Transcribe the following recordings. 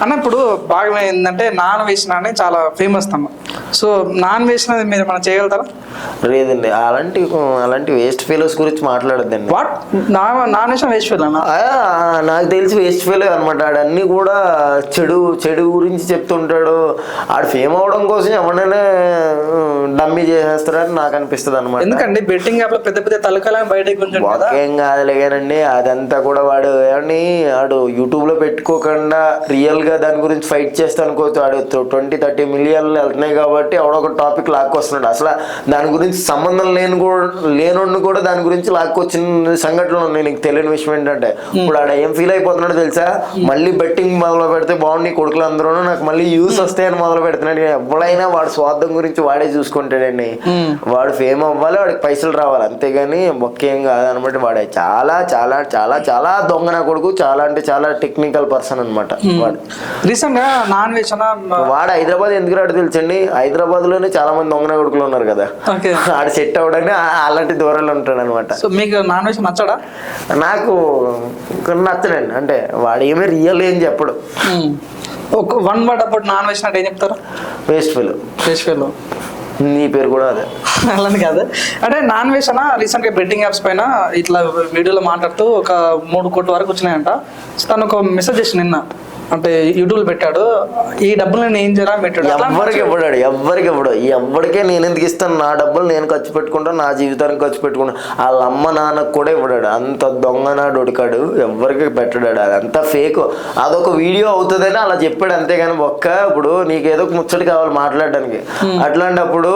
అన్న ఇప్పుడు బాగా ఏంటంటే నాన్ వేసిన అని చాలా ఫేమస్ తమ. సో నాన్ వేసినది మీరు మనం చేయగలుగుతారా? లేదండి, అలాంటి వేస్ట్ ఫెలోస్ గురించి మాట్లాడద్దండి. వాట్ నాన్ వేసిన వేస్ట్ ఫెలో అన్న? నాకు తెలిసి వేస్ట్ ఫెలో అనమాట. ఆడన్నీ కూడా చెడు గురించి చెప్తుంటాడు. ఆడు ఫేమ్ అవడం కోసం ఎవరైనా డమ్మీ చేసేస్తారని నాకు అనిపిస్తుంది అనమాట. ఎందుకండి బెట్టింగ్ యాప్ లో పెద్ద పెద్ద తలకాలని బయటకి కొంచెం ఏం కాదులే కానండి, అదంతా కూడా వాడు ఆడు యూట్యూబ్ లో పెట్టుకోకుండా రియల్ గా దాని గురించి ఫైట్ చేస్తా అనుకోవచ్చు. ఆడు 20-30 మిలియన్లు వెళ్తున్నాయి కాబట్టి ఎవడొక టాపిక్ లాక్కొస్తున్నాడు. అసలు దాని గురించి సంబంధం లేనోడిని కూడా దాని గురించి లాక్కొచ్చిన సంఘటనలు ఉన్నాయి. నీకు తెలియని విషయం ఏంటంటే ఇప్పుడు ఆడ ఏం ఫీల్ అయిపోతున్నాడు తెలుసా? మళ్ళీ బెట్టింగ్ మొదలు పెడితే బాగుంది, కొడుకులు అందరూ నాకు మళ్ళీ యూస్ వస్తాయని మొదలు పెడుతున్నాడు. ఎవడైనా వాడు స్వార్థం గురించి వాడే చూసుకుంటాడండి. వాడు ఫేమ్ అవ్వాలి, వాడికి పైసలు రావాలి, అంతేగాని ముఖ్యం కాదనమాట. వాడే చాలా చాలా చాలా చాలా దొంగన కొడుకు, చాలా అంటే చాలా టెక్నికల్ పర్సన్ అనమాట. వాడు రీసెంట్ గా నాన్ వెజ్ వాడు హైదరాబాద్ ఎందుకు రాడు తెలుసండి? హైదరాబాద్ లోనే చాలా మంది దొంగన కొడుకులు ఉన్నారు కదా, ఆడు సెట్ అవ్వడానికి అలాంటి దూరంలో ఉంటాడు అనమాట. సో మీకు నాన్ వెజ్ నచ్చడా? నాకు నచ్చడండి. అంటే వాడు ఏమీ రియల్ ఏం చెప్పడు. ఒక వన్ వర్డ్ అప్పుడు నాన్ వెజ్ అంటే ఏం చెప్తారు? Waste fellow. Waste fellow. నీ పేరు కూడా అదే. అలాని కాదు అంటే నాన్ వెజ్ అన్న రీసెంట్ గా బెట్టింగ్ యాప్స్ పైన ఇట్లా వీడియోలో మాట్లాడుతూ ఒక 3 కోట్ల వరకు వచ్చినాయంట. తను ఒక మెసేజ్ చేసి నిన్న అంటే యూట్యూబ్ పెట్టాడు, ఈ డబ్బులు నేను ఏం చేయాలని పెట్టాడు. ఎవరికి ఎవరికే నేను ఎందుకు ఇస్తాను? నా డబ్బులు నేను ఖర్చు పెట్టుకుంటాను, నా జీవితానికి ఖర్చు పెట్టుకుంటాను. వాళ్ళ అమ్మ నాన్నకు కూడా ఇవ్వడాడు. అంత దొంగనాడు ఉడికాడు, ఎవరికి పెట్టడాడు. అదంతా ఫేక్. అదొక వీడియో అవుతుందని అలా చెప్పాడు, అంతేగాని ఇప్పుడు నీకేదో ముచ్చటి కావాలి మాట్లాడడానికి. అట్లాంటప్పుడు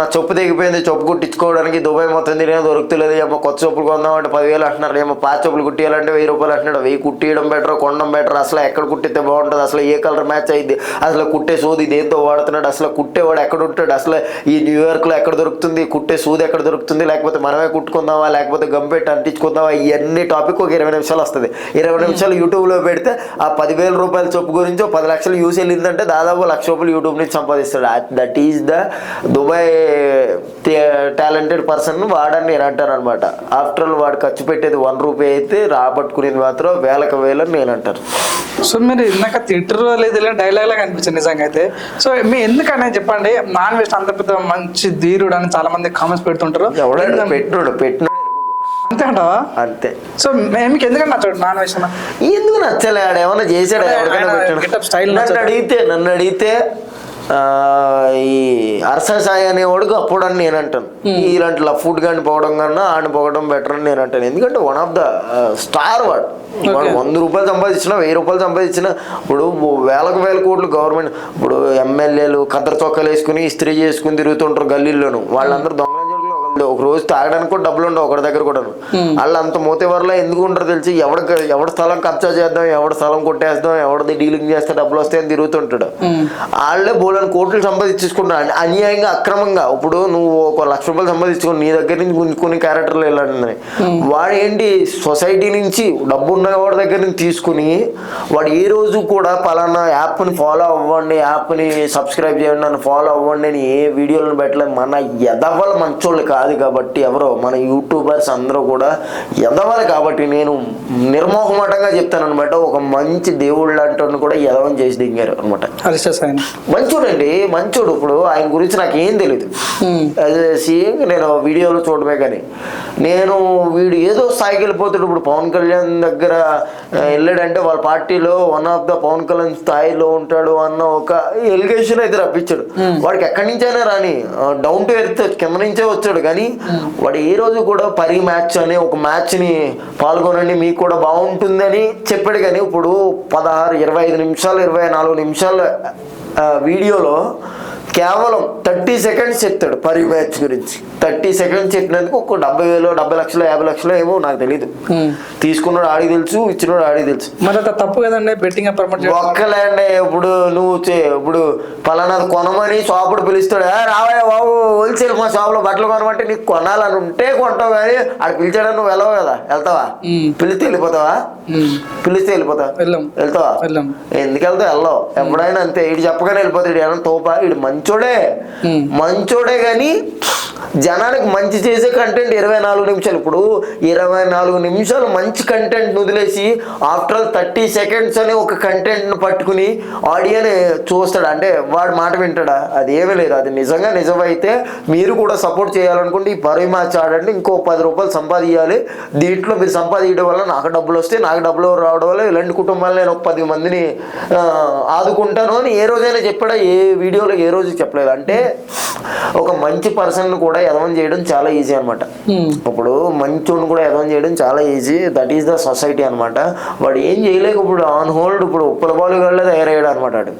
నా చెప్పు తెగిపోయింది, చెప్పు కుట్టించుకోవడానికి దుబాయ్ మొత్తం తిరిగినా దొరుకుతలేదు, ఏమో కొత్త చెప్పులు కొందామంటే 10,000 అంటున్నారు, ఏమో పాత చెప్పులు కుట్టియాలంటే 1,000 రూపాయలు అంటున్నాడు. 1000 కుట్టియడం బెటర్, కొనడం బెటర్. అసలు ఎక్కడ కుట్టి బాగుంటుంది, అసలు ఏ కలర్ మ్యాచ్ అయింది, అసలు కుట్టే సూది దేంతో వాడుతున్నాడు, అసలు కుట్టేవాడు ఎక్కడ ఉంటాడు, అసలు ఈ న్యూయార్క్ లో ఎక్కడ దొరుకుతుంది, కుట్టే సూది ఎక్కడ దొరుకుతుంది, లేకపోతే మనమే కుట్టుకుందామా, లేకపోతే గంపెట్టి అంటించుకుందామా, ఇవన్నీ టాపిక్ ఒక 20 నిమిషాలు వస్తుంది. 20 నిమిషాలు యూట్యూబ్ లో పెడితే ఆ 10,000 రూపాయల చొప్పు గురించి 10 లక్షలు యూస్ వెళ్ళిందంటే దాదాపు 1,00,000 రూపాయలు యూట్యూబ్ నుంచి సంపాదిస్తాడు. That is the Dubai talented person వాడని నేను అంటాను అనమాట. ఆఫ్టర్ ఆల్ వాడు ఖర్చు పెట్టేది 1 రూపాయి అయితే రాబట్టుకునేది మాత్రం వేలకు వేలని నేను అంటాను. సో మీరు ఇందాక థియేటర్ లేదు డైలాగ్ లాగా అనిపించింది నిజంగా అయితే. సో మీ ఎందుకనే చెప్పండి, నాన్ వెజ్ అంత పెద్ద మంచి ధీరుడు అని చాలా మంది కామెంట్స్ పెడుతుంటారు. పెట్టినాడు అంతే అంటావా? అంతే. సో మీకు ఎందుకంటే నచ్చాడు నాన్ వెజ్? ఎందుకు నచ్చలే? ఆడ ఏమన్నా చేశాడు? నన్ను అడిగితే ఈ అర్ససాయి అనేవాడుకు అప్పుడు అని నేను అంటాను. ఇలాంటి ఫుడ్ కానీ పోవడం కన్నా ఆడిని పోవడం బెటర్ అని నేను అంటాను. ఎందుకంటే వన్ ఆఫ్ ద స్టార్ వాడు 100 రూపాయలు సంపాదించినా 1000 రూపాయలు సంపాదించినా ఇప్పుడు వేల కోట్లు గవర్నమెంట్. ఇప్పుడు ఎమ్మెల్యేలు కద్దరు చొక్కాలు వేసుకుని ఇస్త్రీ చేసుకుని తిరుగుతుంటారు గల్లీల్లోను. వాళ్ళందరూ దొంగ ఒక రోజు తాగడానికి కూడా డబ్బులు ఉండవు ఒకరి దగ్గర కూడా. వాళ్ళు అంత మోతేవర్లా ఎందుకు ఉంటారు తెలిసి? ఎవడ స్థలం కబ్జా చేద్దాం, ఎవడ స్థలం కొట్టేద్దాం, ఎవరిది డీలింగ్ చేస్తే డబ్బులు వస్తాయని తిరుగుతుంటాడు. వాళ్ళే బోలని కోట్లు సంపాదించుకుంటారు అన్యాయంగా అక్రమంగా. ఇప్పుడు నువ్వు 1,00,000 రూపాయలు సంపాదించుకుని నీ దగ్గర నుంచి కొన్ని క్యారెక్టర్లు వెళ్ళాడని వాడు ఏంటి సొసైటీ నుంచి డబ్బు ఉన్న వాడి దగ్గర నుంచి తీసుకుని వాడు ఏ రోజు కూడా పలానా యాప్ని ఫాలో అవ్వండి, యాప్ని సబ్స్క్రైబ్ చేయండి, నన్ను ఫాలో అవ్వండి అని ఏ వీడియోలను పెట్టలేదు. మన ఎదవల మంచోళ్ళు కాదు కాబట్టి, ఎవరో మన యూట్యూబర్స్ అందరూ కూడా ఎదవాలి కాబట్టి నేను నిర్మోహమాటంగా చెప్తాను అనమాట. ఒక మంచి దేవుడు లాంటి కూడా ఎదవని చేసి దిగారు అనమాట. మంచోడండి, మంచోడు. ఇప్పుడు ఆయన గురించి నాకు ఏం తెలియదు, నేను వీడియోలో చూడమే. కానీ వీడు ఏదో స్థాయికి వెళ్ళిపోతాడు. ఇప్పుడు పవన్ కళ్యాణ్ దగ్గర వెళ్ళాడంటే వాళ్ళ పార్టీలో one of the Pawan Kalyan స్థాయిలో ఉంటాడు అన్న ఒక ఎలిగేషన్ అయితే రప్పించాడు. వాడికి ఎక్కడి నుంచైనా రాని డౌన్ టు ఎర్త్ కింద నుంచే వచ్చాడు. కానీ వాడు ఏ రోజు కూడా పరి మ్యాచ్ అనే ఒక మ్యాచ్ని పాల్గొనండి మీకు కూడా బాగుంటుందని చెప్పాడు. కానీ ఇప్పుడు 16, 25 నిమిషాలు 24 నిమిషాల వీడియోలో కేవలం 30 సెకండ్స్ చెప్తాడు పరి మ్యాచ్ గురించి. 30 సెకండ్స్ చెప్పినందుకు ఒక 70,000, 70 లక్షలు, 50 లక్షలు ఏమో నాకు తెలీదు. తీసుకున్నాడు ఆడికి తెలుసు, ఇచ్చినాడు ఆడికి తెలుసు. మరి తప్పు కదండి బెట్టింగ్ ఒక్కలేండి. ఇప్పుడు పలానాది కొనమని షాపుడు పిలుస్తాడు, రావయ్య బాబు హోల్సేల్ మా షాప్ లో బట్టలు కొనమంటే నీకు కొనాలని ఉంటే కొంటావు. కానీ ఆడ పిలిచాడని నువ్వు వెళ్ళవు కదా, వెళ్తావా? పిలిస్తే వెళ్ళిపోతావా? వెళ్తావా? ఎందుకు వెళ్తావు? వెళ్ళవు. ఎప్పుడైనా అంతే. ఇటు చెప్పగానే వెళ్ళిపోతాడు. ఏమన్నా తోపా? ఇటు మంచి మంచోడే కానీ జనానికి మంచి చేసే కంటెంట్ 24 నిమిషాలు. ఇప్పుడు 24 నిమిషాలు మంచి కంటెంట్ వదిలేసి ఆఫ్టర్ 30 సెకండ్స్ అని ఒక కంటెంట్ను పట్టుకుని ఆడియన్ చూస్తాడు అంటే వాడు మాట వింటాడా? అది ఏమీ లేదు. అది నిజంగా నిజమైతే మీరు కూడా సపోర్ట్ చేయాలనుకుంటే ఈ పరువు మ్యాచ్ ఆడండి, ఇంకో 10 రూపాయలు సంపాదించాలి. దీంట్లో మీరు సంపాదించడం వల్ల నాకు డబ్బులు వస్తే నాకు డబ్బులు రావడం వల్ల ఇలాంటి కుటుంబాలు నేను ఒక 10 మందిని ఆదుకుంటాను అని ఏ రోజైనా చెప్పాడా? ఏ వీడియోలో ఏ రోజు చెప్పలేదు. అంటే ఒక మంచి పర్సన్ కూడా ఎదవం చేయడం చాలా ఈజీ అనమాట. ఇప్పుడు మంచోడిని కూడా ఎదవం చేయడం చాలా easy. That is the society అనమాట. వాడు ఏం చేయలేక ఇప్పుడు ఆన్ హోల్డ్ ఇప్పుడు ఉప్పల బాలు గళ్ళే తయారయ్యాడు అనమాట. వాడు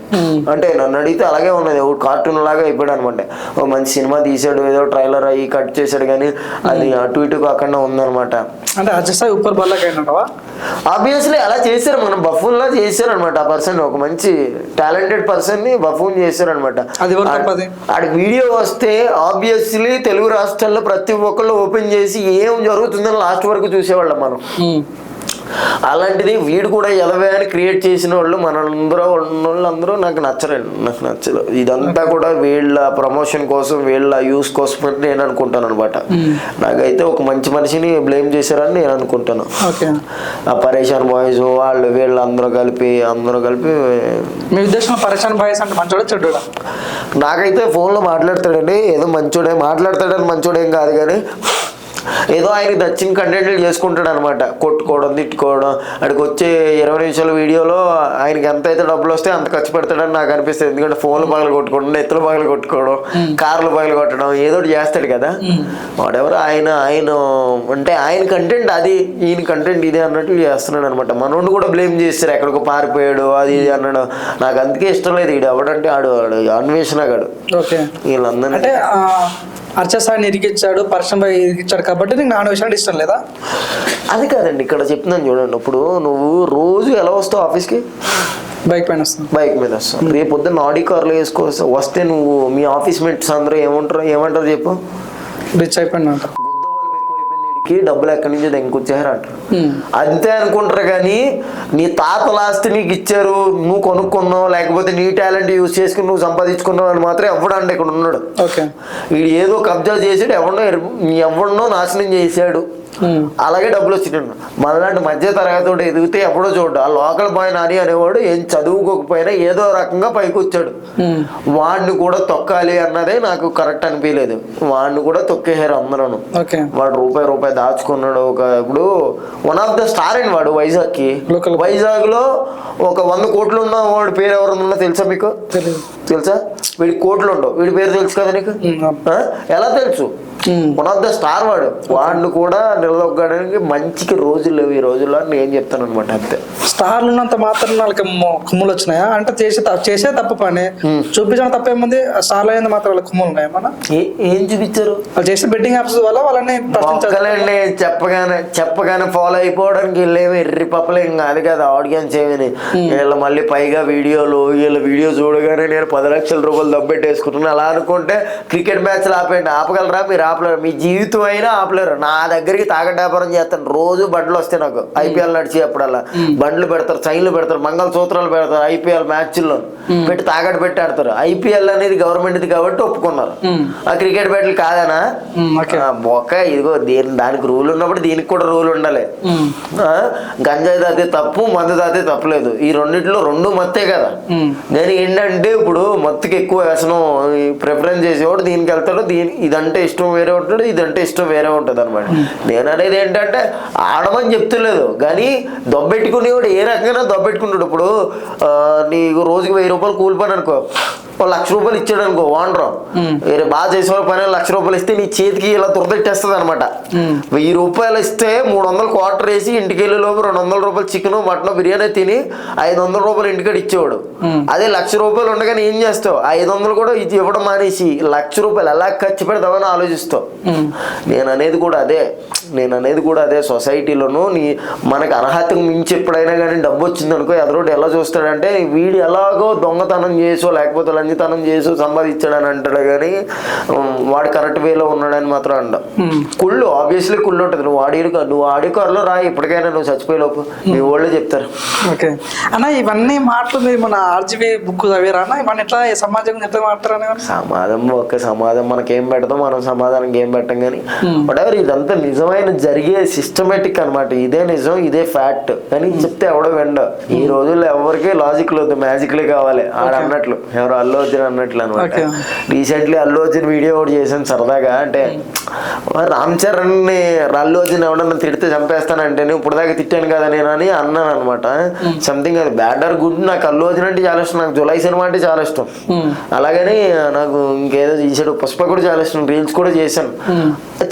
అంటే నన్ను అడిగితే అలాగే ఉన్నది, కార్టూన్ లాగా అయిపోయాడు అనమాట. ఒక మంచి సినిమా తీసాడు, ఏదో ట్రైలర్ అయ్యి కట్ చేశాడు కానీ అది అటు ఇటు కాకుండా ఉందన్నమాట. అంటే అజయ్ ఉప్పల్ బాలకి అయినవా? ఆబ్వియస్లీ అలా చేశారు, మనం బఫూన్ లా చేశారు అనమాట. ఆ పర్సన్ ఒక మంచి టాలెంటెడ్ పర్సన్ ని బఫూన్ చేశారు అనమాట. ఆడి వీడియో వస్తే ఆబ్వియస్లీ తెలుగు రాష్ట్రాల్లో ప్రతి ఒక్కళ్ళు ఓపెన్ చేసి ఏం జరుగుతుందని లాస్ట్ వరకు చూసేవాళ్ళం మనం. అలాంటిది వీడు కూడా ఎలవే అని క్రియేట్ చేసిన వాళ్ళు వాళ్ళందరూ నాకు నచ్చరండి, నాకు నచ్చదు. ఇదంతా కూడా వీళ్ళ ప్రమోషన్ కోసం వీళ్ళ యూస్ కోసం అని నేను అనుకుంటాను అనమాట. నాకైతే ఒక మంచి మనిషిని బ్లేమ్ చేశారని నేను అనుకుంటాను. ఆ పరేషాన్ బాయ్స్ వాళ్ళు వీళ్ళు అందరూ కలిపి మీ ఉద్దేశం పరేషాన్ బాయ్స్ అంటే మంచోడా చెడ్డోడా? నాకైతే ఫోన్లో మాట్లాడతాడండి, ఏదో మాట్లాడతాడని మంచోడేం కాదు కానీ ఏదో ఆయనకి నచ్చిన కంటెంట్లు చేసుకుంటాడు అనమాట. కొట్టుకోవడం, తిట్టుకోవడం. అక్కడికి వచ్చే 20 నిమిషాల వీడియోలో ఆయనకి ఎంత అయితే డబ్బులు వస్తే అంత ఖర్చు పెడతాడని నాకు అనిపిస్తుంది. ఎందుకంటే ఫోన్లు పగలు కొట్టుకోవడం, ఎత్తులు పగలు కొట్టుకోవడం, కార్లు పగలు కొట్టడం ఏదో ఒకటి చేస్తాడు కదా వాడెవరు. ఆయన అంటే ఆయన కంటెంట్ అది, ఈయన కంటెంట్ ఇదే అన్నట్టు చేస్తున్నాడు అనమాట. మనోడు కూడా బ్లేమ్ చేస్తారు, ఎక్కడికో పారిపోయాడు అది ఇది అన్నాడు. నాకు అందుకే ఇష్టం లేదు ఈడు ఎవడంటే ఆడు అన్వేషణగాడు. వీళ్ళందరూ అంటే అర్చసాన్ని ఇరికిచ్చాడు, పరిశ్రమ ఇరికిచ్చాడు కాబట్టి నీకు నాన్ విషయాలు ఇష్టం లేదా? అది కాదండి, ఇక్కడ చెప్తున్నాను చూడండి. ఇప్పుడు నువ్వు రోజు ఎలా వస్తావు ఆఫీస్కి? బైక్ పైన వస్తావు. బైక్ మీద వస్తావు. రేపు పొద్దున్న ఆడి కార్లో వేసుకోవస్తా వస్తే నువ్వు మీ ఆఫీస్ మేట్స్ అందరూ ఏమంటారు చెప్పు? రిచ్ అయిపోయినా డబ్బులు ఎక్కడి నుంచి దెంకొచ్చారు అంటారు. అంతే అనుకుంటారు కానీ నీ తాతల ఆస్తి నీకు ఇచ్చారు, నువ్వు కొనుక్కున్నావు, లేకపోతే నీ టాలెంట్ యూజ్ చేసుకుని నువ్వు సంపాదించుకున్నావు అని మాత్రం ఎవడంటే ఇక్కడ ఉన్నాడు. వీడు ఏదో కబ్జా చేసాడు, ఎవడనో నాశనం చేశాడు, అలాగే డబ్బులు వచ్చినాడు. మనలాంటి మధ్య తరగతి ఎదిగితే ఎప్పుడో చూడు. ఆ లోకల్ బాయ్ నాని అనేవాడు ఏం చదువుకోకపోయినా ఏదో రకంగా పైకి వచ్చాడు. వాడిని కూడా తొక్కాలి అన్నదే నాకు కరెక్ట్ అనిపించలేదు. వాడిని కూడా తొక్కేశారు అందరూ. వాడు రూపాయి దాచుకున్నాడు. ఇప్పుడు వన్ ఆఫ్ ద స్టార్ అండి వాడు వైజాగ్ లో ఒక 100 కోట్లు ఉన్న వాడి పేరు ఎవరన్నా తెలుసా మీకు? తెలుసా? వీడి కోట్లు ఉండవు, వీడి పేరు తెలుసు కదా నీకు? ఎలా తెలుసు? వన్ ఆఫ్ ద స్టార్ వాడిని కూడా నిలదొక్కడానికి మంచికి రోజులు లేవు ఈ రోజుల్లో అని నేను చెప్తాను అనమాట. అంతే. స్టార్లు ఉన్నంత మాత్రం వాళ్ళకి కుమ్ములు వచ్చినాయా? అంటే చేసే తప్పు పని చూపించిన తప్పేముంది? స్టార్లు అయినంత మాత్రం వాళ్ళకి కుమ్ములు ఉన్నాయా? మన ఏం చూపించారు? వాళ్ళు చేసే బెట్టింగ్ యాప్స్ వల్ల వాళ్ళని చెప్పగానే ఫాలో అయిపోవడానికి వీళ్ళేమి ఎర్రి పప్పలేం కాదు కదా ఆడియన్స్ ఏమని. వీళ్ళు మళ్ళీ పైగా వీళ్ళ వీడియో చూడగానే నేను 10 లక్షల రూపాయలు దబ్బెట్టేసుకుంటున్నాను అలా అనుకుంటే క్రికెట్ మ్యాచ్లు ఆపగలరా మీరు? ఆపలేరు. మీ జీవితం అయినా ఆపలేరు. నా దగ్గరికి తాగట వ్యాపారం చేస్తాను, రోజు బండ్లు వస్తాయి నాకు. ఐపీఎల్ నడిచి అప్పుడల్లా బండ్లు పెడతారు, చైన్లు పెడతారు, మంగళసూత్రాలు పెడతారు. ఐపీఎల్ మ్యాచ్ల్లో పెట్టి తాగట పెట్టి ఆడతారు. ఐపీఎల్ అనేది గవర్నమెంట్ది కాబట్టి ఒప్పుకున్నారు. ఆ క్రికెట్ బ్యాట్లు కాదనా? బొక్క ఇదిగో దానికి రూల్ ఉన్నప్పుడు దీనికి కూడా రూల్ ఉండాలి. గంజాయి తాతే తప్పు, మందు తాతే తప్పలేదు. ఈ రెండిట్లో 2 మత్తే కదా. నేను ఏంటంటే ఇప్పుడు మత్తుకి ఎక్కువ వ్యసనం ప్రిఫరెన్స్ చేసేవాడు దీనికి వెళ్తాడు. ఇదంటే ఇష్టం వేరే ఉంటుంది, ఇదంటే ఇష్టం వేరే ఉంటుంది అనమాట. నేను అనేది ఏంటంటే ఆడమని చెప్తలేదు కానీ దొబ్బెట్టుకునేవాడు ఏ రకంగా దొబ్బెట్టుకుంటాడు. ఇప్పుడు నీకు రోజుకి 1000 రూపాయలు కూలి పని అనుకో, ₹1,00,000 ఇచ్చాడు అనుకో ఓనర్, వేరే బాగా చేసేవాళ్ళ పని ₹1,00,000 ఇస్తే నీ చేతికి ఇలా దురదెట్టేస్తుంది అనమాట. ₹1000 ఇస్తే 300 క్వార్టర్ వేసి ఇంటికి వెళ్ళే లోపు ₹200 చికెన్ మటన్ బిర్యానీ తిని ₹500 ఇంటికాడ ఇచ్చేవాడు. అదే ₹1,00,000 ఉండగానే ఏం చేస్తావు? 500 కూడా ఇది ఇవ్వడం మానేసి ₹1,00,000 ఎలా ఖర్చు పెడతామని ఆలోచిస్తావు. నేను అనేది కూడా అదే. నేను అనేది కూడా అదే. సొసైటీలోనూ మనకు అర్హతకు మించి ఎప్పుడైనా కానీ డబ్బు వచ్చింది అనుకో, ఎదరోడు ఎలా చూస్తాడంటే వీడు ఎలాగో దొంగతనం చేసో లేకపోతే లంచితనం చేసో సంపాదించాడని అంటాడు, కానీ వాడు కరెక్ట్ వేలో ఉన్నాడని మాత్రం అంట. కుళ్ళు ఆబ్వియస్లీ కుళ్ళు ఉంటుంది. నువ్వు ఆడి కారులో రా, ఇప్పటికైనా నువ్వు చచ్చిపోయేలోపు మీ వాళ్ళే చెప్తారు. ఓకే అన్న, ఇవన్నీ మాటలు మీరు మన ఆర్జీబీ బుక్ చదివారా అన్న? ఇవన్నీ ఎట్లా సమాజం ఎట్లా మాట్లాడరా? సమాజం మనకేం పెడతాం, మనం సమాధానం ఏం పెట్టం. కానీ వాటెవర్ ఇదంతా నిజమైన జరిగే సిస్టమేటిక్ అనమాట. ఇదే నిజం, ఇదే ఫ్యాక్ట్ అని చెప్తే ఎవడో వెండ. ఈ రోజుల్లో ఎవరికి లాజిక్ లేదు, మ్యాజిక్లే కావాలి. ఆడ అన్నట్లు ఎవరు అల్లు అర్జున్ అన్నట్లు అనమాట. రీసెంట్లీ అల్లు అర్జున్ వీడియో ఒకటి చేశాను సరదాగా. అంటే రామ్ చరణ్ ని అల్లు అర్జున్ ఎవడన్నా తిడితే చంపేస్తానంటే ఇప్పుడు దాకా తిట్టాను కదా నేను అని అన్నాను అనమాట. సంథింగ్ అది బ్యాడ్ ఆర్ గుడ్, నాకు అల్లు అర్జున్ అంటే చాలా ఇష్టం. నాకు జులై సినిమా అంటే చాలా ఇష్టం. అలాగని నాకు ఇంకేదో చేశాడు, పుష్ప కూడా చాలా ఇష్టం, రీల్స్ కూడా చేశాను.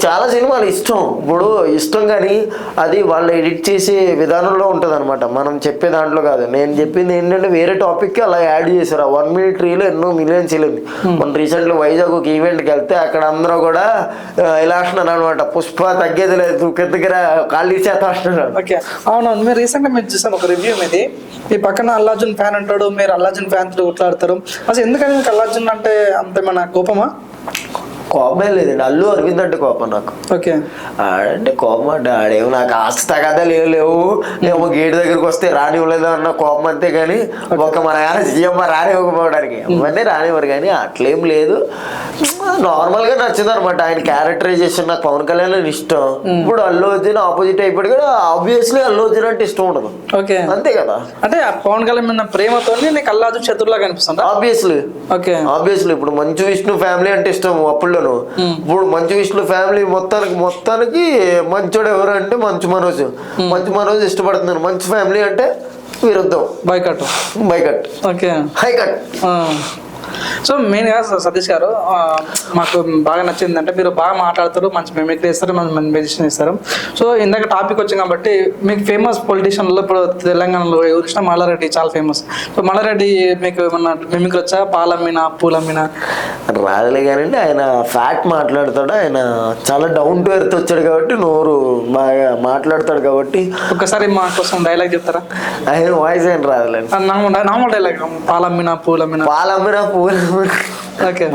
చాలా సినిమాలు ఇష్టం. ఇప్పుడు ఇష్టం కానీ అది వాళ్ళు ఎడిట్ చేసే విధానంలో ఉంటుంది అనమాట, మనం చెప్పే దాంట్లో కాదు. నేను చెప్పింది ఏంటంటే వేరే టాపిక్కి అలా యాడ్ చేశారు. ఆ 1 minute రీలో ఎన్నో మిలియన్స్ వెళ్ళింది. మన రీసెంట్గా వైజాగ్ ఒక ఈవెంట్కి వెళ్తే అక్కడ అందరూ కూడా ఇలా అంటున్నారు అనమాట, పుష్ప తగ్గేది లేదు, దగ్గర కాళ్ళు చేస్తా అంటున్నారు. ఓకే అవునవును, మీరు రీసెంట్గా మీరు చూసాను ఒక రివ్యూ మీది. ఈ పక్కన అల్లు అర్జున్ ఫ్యాన్ అంటాడు, మీరు అల్లు అర్జున్ ఫ్యాన్ తో కొట్లాడతారు. అసలు ఎందుకని మీకు అల్లు అర్జున్ అంటే అంత మన కోపమా? కోపమే లేదండి, అల్లు అరవింద్ అంటే కోపం నాకు. ఓకే ఆడంటే కోపం అంటే ఆడేమో నాకు ఆస్తి తగదాలు లేవు, ఏమో గేటు దగ్గరికి వస్తే రానివ్వలేదు అన్న కోపం అంతే. కానీ ఒక మన సీఎం రానివ్వకపోవడానికి అవన్నీ రానివ్వరు. కానీ అట్లేం లేదు, నార్మల్గా నచ్చింది అనమాట ఆయన క్యారెక్టరైజేషన్. నాకు పవన్ కళ్యాణ్ ఇష్టం. ఇప్పుడు అల్లు అర్జున్ ఆపోజిట్ అయిపోయి కూడా ఆబ్వియస్లీ అల్లు అర్జున్ అంటే ఇష్టం ఉండదు. ఓకే అంతే కదా. అంటే పవన్ కళ్యాణ్ మీద ప్రేమతో నీకు అల్లు అర్జున్ శత్రువులా కనిపిస్తుంది. ఆబ్వియస్లీ ఓకే ఆబ్వియస్లీ ఇప్పుడు మంచు విష్ణు ఫ్యామిలీ అంటే ఇష్టం అప్పుడు. ఇప్పుడు మంచు విష్ణు ఫ్యామిలీ మొత్తానికి మంచోడు ఎవరు అంటే మంచు మనోజ్ ఇష్టపడుతున్నారు. మంచు ఫ్యామిలీ అంటే విరుద్ధం, బైకట్ ఓకే హైకట్. సో మెయిన్గా సతీష్ గారు మాకు బాగా నచ్చింది అంటే మీరు బాగా మాట్లాడతారు, మంచి మెమిక్రీ ఇస్తారు, మంచి మెడిసిన్ ఇస్తారు. సో ఇందాక టాపిక్ వచ్చింది కాబట్టి మీకు ఫేమస్ పొలిటీషియన్లో ఇప్పుడు తెలంగాణలో ఎవరు ఇష్టం? మల్లారెడ్డి చాలా ఫేమస్. సో మల్లారెడ్డి మీకు ఏమన్నా మెమిక్రీ వచ్చా? పాలమ్మినా పూలమ్మినా? రాదులే కానండి, ఆయన ఫ్యాక్ట్ మాట్లాడతాడు. ఆయన చాలా డౌన్ టు ఎర్త్ వచ్చాడు కాబట్టి నోరు బాగా మాట్లాడతాడు కాబట్టి. ఒకసారి మా కోసం డైలాగ్ చెప్తారా? ఆయన వాయిస్ ఏం రాదులేండి, నార్మల్ డైలాగ్. పాలమ్మినా పూలమ్మినా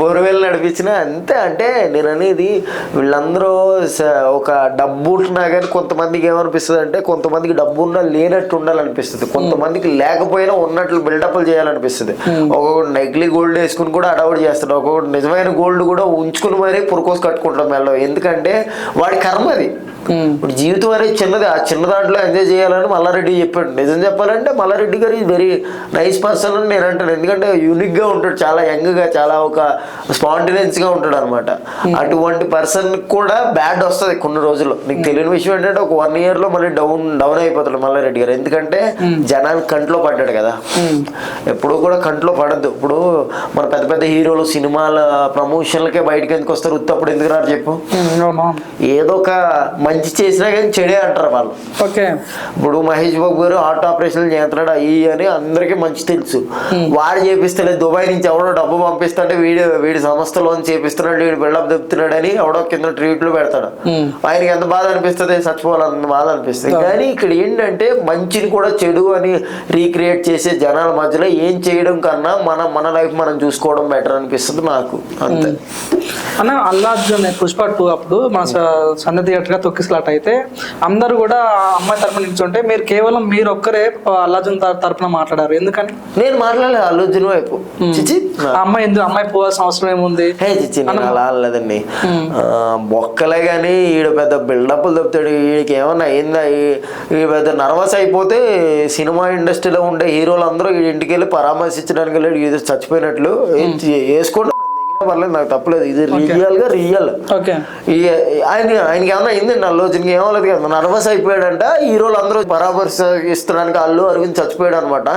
బోర్వెల్ నడిపించిన అంతే. అంటే నేను అనేది వీళ్ళందరూ ఒక డబ్బు ఉంటున్నా కానీ కొంతమందికి ఏమనిపిస్తుంది అంటే కొంతమందికి డబ్బు ఉన్నా లేనట్టు ఉండాలనిపిస్తుంది, కొంతమందికి లేకపోయినా ఉన్నట్లు బిల్డప్లు చేయాలనిపిస్తుంది. ఒక్కొక్కటి నకిలీ గోల్డ్ వేసుకుని కూడా అడవుడు చేస్తాడు, ఒక్కొక్కటి నిజమైన గోల్డ్ కూడా ఉంచుకుని మరీ పురుకోసి కట్టుకుంటాం మెల్ల. ఎందుకంటే వాడి కర్మ అది. ఇప్పుడు జీవితం అనేది చిన్నది, ఆ చిన్న దాంట్లో ఎంజాయ్ చేయాలని మల్లారెడ్డి చెప్పాడు. నిజం చెప్పాలంటే మల్లారెడ్డి గారు ఈజ్ వెరీ నైస్ పర్సన్ అని నేను అంటాను. ఎందుకంటే యూనిక్గా ఉంటాడు, చాలా యంగ్గా, చాలా ఒక స్పాంటినియస్గా ఉంటాడు అనమాట. అటువంటి పర్సన్ కూడా బ్యాడ్ వస్తుంది కొన్ని రోజుల్లో. నీకు తెలియని విషయం ఏంటంటే ఒక 1 yearలో మళ్ళీ డౌన్ అయిపోతాడు మల్లారెడ్డి గారు. ఎందుకంటే జనానికి కంట్లో పడ్డాడు కదా, ఎప్పుడు కూడా కంట్లో పడద్దు. ఇప్పుడు మన పెద్ద పెద్ద హీరోలు సినిమాల ప్రమోషన్లకే బయటకు ఎందుకు వస్తారు, ఉత్తప్పుడు ఎందుకు రారు చెప్పు? ఏదో ఒక మంచి చేసినా కానీ చెడే అంటారు వాళ్ళు. ఓకే ఇప్పుడు మహేష్ బాబు గారు హార్ట్ ఆపరేషన్ చేస్తున్నాడు అయ్యి అని అందరికీ మంచి తెలుసు. వాడు చేపిస్తలేదు, దుబాయ్ నుంచి ఎవడో డబ్బు పంపిస్తుంటే వీడి సంస్థలో చేపిస్తున్నాడు, వీడు బిల్డప్ చెప్తున్నాడు అని ఎవడో కింద ట్వీట్లు పెడతాడు. ఆయనకి ఎంత బాధ అనిపిస్తుంది, చచ్చిపోవాలన్న బాధ అనిపిస్తుంది. కానీ ఇక్కడ ఏంటంటే మంచిని కూడా చెడు అని రీక్రియేట్ చేసే జనాల మధ్యలో ఏం చేయడం కన్నా మన లైఫ్ మనం చూసుకోవడం బెటర్ అనిపిస్తుంది నాకు, అంతే. అన్న అల్లు అర్జున్ పుష్ప 2 అప్పుడు మన సంధ్య థియేటర్ గా తొక్కిసలాట అయితే అందరూ కూడా అమ్మాయి తరపున నిల్చుంటే మీరు ఒక్కరే అల్లు అర్జున్ తరపున మాట్లాడారు. ఎందుకని? నేను మాట్లాడలేదు అల్లు అర్జున్ వైపు. చిచి అమ్మాయి పోవాల్సిన అవసరం ఏముంది? చిచి నేను అలా అనలేదండి. బొక్కలే కానీ ఈడు పెద్ద బిల్డప్లు చెప్తాడు. వీడికి ఏమన్నా అయిందా, ఈ పెద్ద నర్వస్ అయిపోతే సినిమా ఇండస్ట్రీలో ఉండే హీరోలు అందరూ ఈ ఇంటికి వెళ్ళి పరామర్శించడానికి వెళ్ళి ఇది చచ్చిపోయినట్లు వేసుకోండి, పర్లేదు, నాకు తప్పలేదు. ఇది రియల్. ఆయనకి ఏమన్నా అయిందండి అల్లు అర్జున్కి? ఏమలేదు కదా, నర్వస్ అయిపోయాడంట. హీరోలు అందరూ పరామర్శించడానికి అల్లు అరవింద్ చచ్చిపోయాడు అనమాట.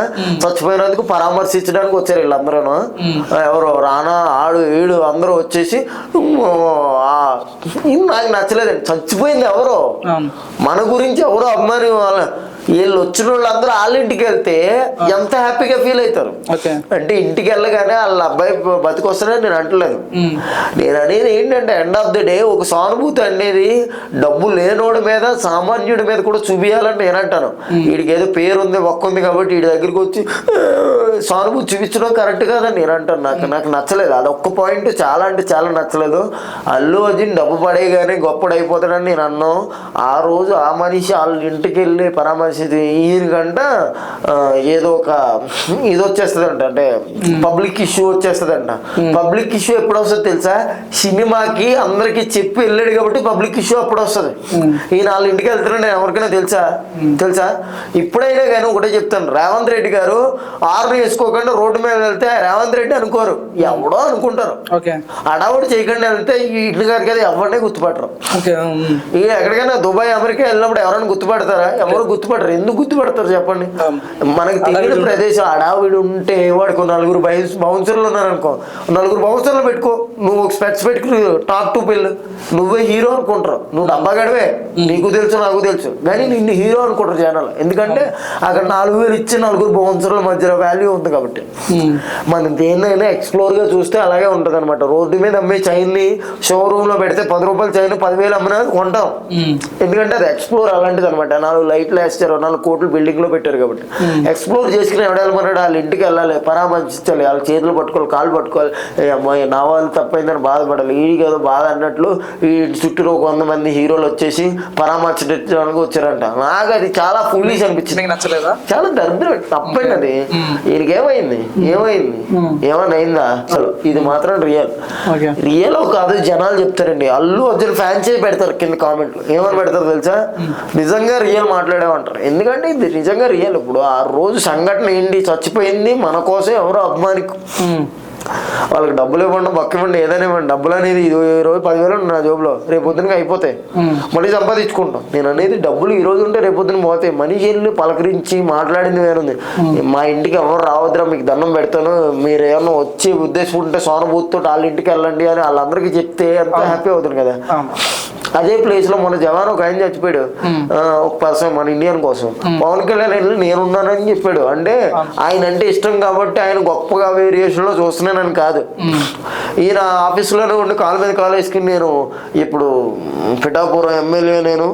చచ్చిపోయినందుకు పరామర్శించడానికి వచ్చారు వీళ్ళందరూ. ఎవరు రానా, ఆడు వీడు అందరూ వచ్చేసి నాకు నచ్చలేదండి. చచ్చిపోయింది ఎవరో, మన గురించి ఎవరో అమ్మాయి వీళ్ళు వచ్చిన వాళ్ళందరూ వాళ్ళ ఇంటికి వెళ్తే ఎంత హ్యాపీగా ఫీల్ అవుతారు. అంటే ఇంటికి వెళ్ళగానే వాళ్ళ అబ్బాయి బతికొస్తానని నేను అంటలేదు. నేను అనేది ఏంటంటే ఎండ్ ఆఫ్ ది డే ఒక సానుభూతి అనేది డబ్బు లేనోడి మీద సామాన్యుడి మీద కూడా చూపించాలని నేను అంటాను. వీడికి ఏదో పేరు ఉంది ఒక్క ఉంది కాబట్టి వీడి దగ్గరికి వచ్చి సానుభూతి చూపించడం కరెక్ట్ కాదని నేను అంటాను. నాకు నచ్చలేదు అది ఒక్క పాయింట్, చాలా అంటే చాలా నచ్చలేదు. అల్లు అర్జున్ డబ్బు పడేగానే గొప్పడైపోతాడని నేను అన్నాను. ఆ రోజు ఆ మనిషి వాళ్ళ ఇంటికి వెళ్ళి పరామర్శించి ఈయనకంట ఏదో ఒక ఇది వచ్చేస్తుందంట, అంటే పబ్లిక్ ఇష్యూ వచ్చేస్తుందంట. పబ్లిక్ ఇష్యూ ఎప్పుడు వస్తుంది తెలుసా? సినిమాకి అందరికి చెప్పి వెళ్ళాడు కాబట్టి పబ్లిక్ ఇష్యూ అప్పుడు వస్తుంది. ఈయన వాళ్ళ ఇంటికి వెళ్తున్నాడు ఎవరికైనా తెలుసా? ఇప్పుడైనా కానీ ఒకటే చెప్తాను, రేవంత్ రెడ్డి గారు ఆర్డర్ వేసుకోకుండా రోడ్డు మీద వెళ్తే రేవంత్ రెడ్డి అనుకోరు, ఎవడో అనుకుంటారు. అడావుడు చేయకుండా వెళ్తే ఈ ఇల్లు గారికి అది ఎవరినే గుర్తుపట్టరు. ఎక్కడికైనా దుబాయ్ అమెరికా వెళ్ళినప్పుడు ఎవరైనా గుర్తుపడతారా? ఎవరు గుర్తుపడరు. ఎందుకు గుర్తుపడతారు చెప్పండి? మనకి తెలియని ప్రదేశం అడావిడి ఉంటే వాడికి నలుగురు బౌన్సర్లు ఉన్నారనుకో, నలుగురు బౌన్సర్లు పెట్టుకో, నువ్వు ఒక స్పెట్స్ పెట్టుకుని టాప్ టూ పిల్లు నువ్వే హీరో అనుకుంటారు. నువ్వు డబ్బాగడవే, నీకు తెలుసు నాకు తెలుసు, కానీ నిన్ను హీరో అనుకుంటారు జనాలు. ఎందుకంటే అక్కడ 4,000 ఇచ్చి నలుగురు బౌన్సర్ల మధ్యలో వాల్యూ ఉంది కాబట్టి. మనం దేన్నైనా ఎక్స్ప్లోర్ గా చూస్తే అలాగే ఉంటది అనమాట. రోడ్డు మీద అమ్మే చైన్ని షోరూమ్ లో పెడితే 10 రూపాయలు చైన్ 10,000 అమ్మినా కొంటాం. ఎందుకంటే అది ఎక్స్ప్లోర్ అలాంటిది అనమాట. 4 లైట్లు వేస్తారు, 4 కోట్లు బిల్డింగ్ లో పెట్టారు కాబట్టి ఎక్స్ప్లోర్ చేసుకుని ఎవడెళ్ళమన్నాడు వాళ్ళ ఇంటికి వెళ్ళాలి, పరామర్శించాలి, వాళ్ళ చేతులు పట్టుకోవాలి, కాళ్ళు పట్టుకోవాలి. అమ్మాయి నా వాళ్ళు తప్పైందని బాధపడాలి. ఈ కదా బాధ అన్నట్లు ఈ చుట్టూ 100 మంది హీరోలు వచ్చేసి పరామర్శించడానికి వచ్చారంట. నాకు అది చాలా ఫుల్లిష్ అనిపించింది. నచ్చలేదా? చాలా దరిద్రం, తప్పండి అది. ఈయనకి ఏమైంది ఏమైనా అయిందా? అసలు ఇది మాత్రం రియల్ కాదు జనాలు చెప్తారండి. అల్లు అర్జున్ ఫ్యాన్సే పెడతారు కింద కామెంట్లు. ఏమని పెడతారు తెలుసా? నిజంగా రియల్ మాట్లాడేమంటారు. ఎందుకంటే ఇది నిజంగా రియల్. ఇప్పుడు ఆ రోజు సంఘటన ఏంటి, చచ్చిపోయింది మన కోసం ఎవరో అభిమానికు. వాళ్ళకి డబ్బులు ఇవ్వండి, బక్క ఇవ్వండి, ఏదైనా ఇవ్వండి. డబ్బులు అనేది ఈ రోజు 10,000 నా జోబులో, రేపు పొద్దునగా అయిపోతాయి, మళ్ళీ సంపాదించుకుంటాం. నేను అనేది డబ్బులు ఈ రోజు ఉంటే రేపు పొద్దున పోతాయి. మనిషి వెళ్ళి పలకరించి మాట్లాడింది వేరుంది. మా ఇంటికి ఎవరు రావద్దురా, మీకు దండం పెడతాను, మీరు ఏమన్నా వచ్చే ఉద్దేశం ఉంటే సానుభూతితో వాళ్ళ ఇంటికి వెళ్ళండి అని వాళ్ళందరికీ చెప్తే ఎంత హ్యాపీ అవుతుంది కదా. అదే ప్లేస్ లో మన జవాన్ ఒక ఆయన చచ్చిపోయాడు, ఒక పర్సన్ మన ఇండియన్ కోసం. పవన్ కళ్యాణ్ వెళ్ళి నేనున్నానని చెప్పాడు. అంటే ఆయన అంటే ఇష్టం కాబట్టి ఆయన గొప్పగా వేరియేషన్ లో చూస్తున్నానని కాదు. ఈయన ఆఫీసులోనే ఉండి కాలు మీద కాలు వేసుకుని నేను ఇప్పుడు పిఠాపురం ఎమ్మెల్యే, నేను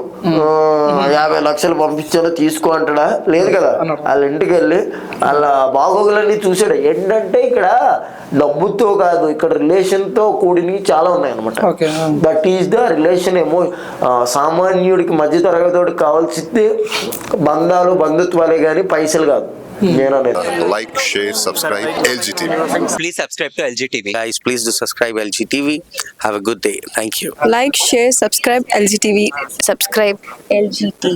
50 లక్షలు పంపించాను తీసుకో అంటాడా? లేదు కదా. వాళ్ళ ఇంటికి వెళ్ళి వాళ్ళ బాగోగులన్నీ చూసాడు. ఏంటంటే ఇక్కడ డబ్బుతో కాదు, ఇక్కడ రిలేషన్ తో కూడిని చాలా ఉన్నాయి అనమాట. That is the relation. ఏమో సామాన్యుడికి మధ్య తరగతికి కావాల్సింది బంధాలు, బంధుత్వాలే గానీ పైసలు కాదు. Like, share, subscribe LGTV. Please subscribe to LGTV. Guys, please do subscribe LGTV. Have a good day. Thank you. Like, share, subscribe LGTV. Subscribe LGTV.